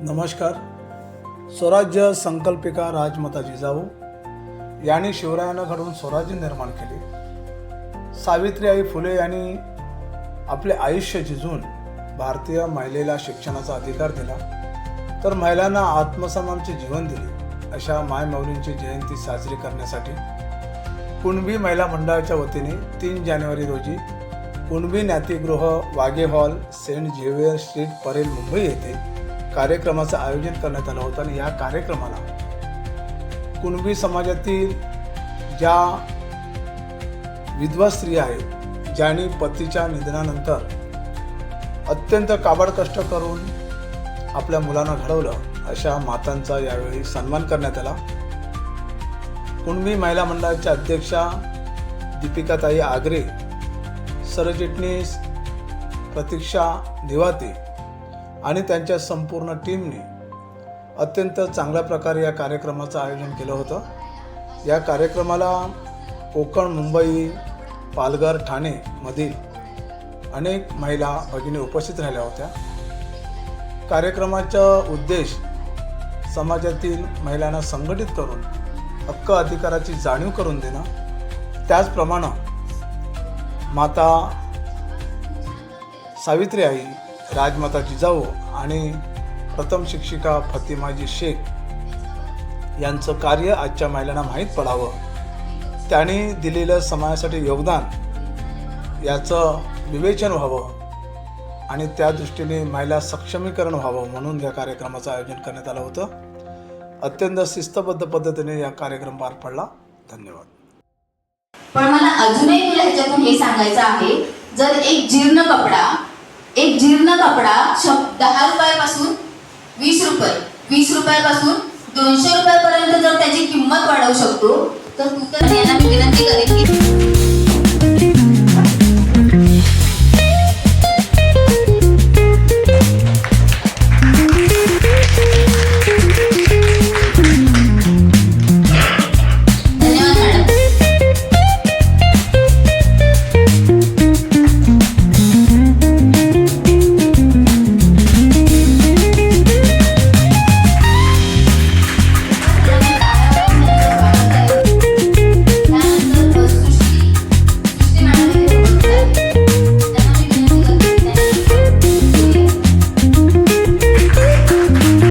नमस्कार. स्वराज्य संकल्पिका राजमाता जिजाऊ यांनी शिवरायानं घडवून स्वराज्य निर्माण केले. सावित्रीबाई फुले यांनी आपले आयुष्य झिजून भारतीय महिलेला शिक्षणाचा अधिकार दिला, तर महिलांना आत्मसन्मानाचे जीवन दिले. अशा मायमौलींची जयंती साजरी करण्यासाठी कुणबी महिला मंडळाच्या वतीने 3 जानेवारी रोजी कुणबी ज्ञातिगृह Wage hall, saint Xavier street, Parel, Mumbai येथे कार्यक्रमाचं आयोजन करण्यात आलं होतं. आणि या कार्यक्रमाला कुणबी समाजातील ज्या विधवा स्त्रिया आहेत, ज्यांनी पतीच्या निधनानंतर अत्यंत काबाड कष्ट करून आपल्या मुलांना घडवलं, अशा मातांचा यावेळी सन्मान करण्यात आला. कुणबी महिला मंडळाच्या अध्यक्षा दीपिकाताई आगरे, सरचिटणीस प्रतीक्षा दिवाते आणि त्यांच्या संपूर्ण टीमने अत्यंत चांगल्या प्रकारे या कार्यक्रमाचं आयोजन केलं होतं. या कार्यक्रमाला कोकण, मुंबई, पालघर, ठाणे मधील अनेक महिला भगिनी उपस्थित राहिल्या होत्या. कार्यक्रमाचा उद्देश समाजातील महिलांना संघटित करून हक्क अधिकाराची जाणीव करून देणं, त्याचप्रमाणे माता सावित्रीबाई, राजमाता जिजाऊ आणि प्रथम शिक्षिका फतिमाजी शेख यांचं कार्य आजच्या महिलांना माहीत पडावं, त्यांनी दिलेलं समाजासाठी योगदान याचं विवेचन व्हावं आणि त्या दृष्टीने महिला सक्षमीकरण व्हावं, म्हणून या कार्यक्रमाचं आयोजन करण्यात आलं होतं. अत्यंत शिस्तबद्ध पद्धतीने या कार्यक्रम पार पडला. धन्यवाद. पण मला अजूनही तुला ह्याच्यातून हे सांगायचं आहे, जर एक जीर्ण कपडा 10 रुपयापासून 20 रुपये, 20 रुपयापासून 200 रुपयापर्यंत जर त्याची किंमत वाढवू शकतो, तर तू तर यांना मी विनंती करेन की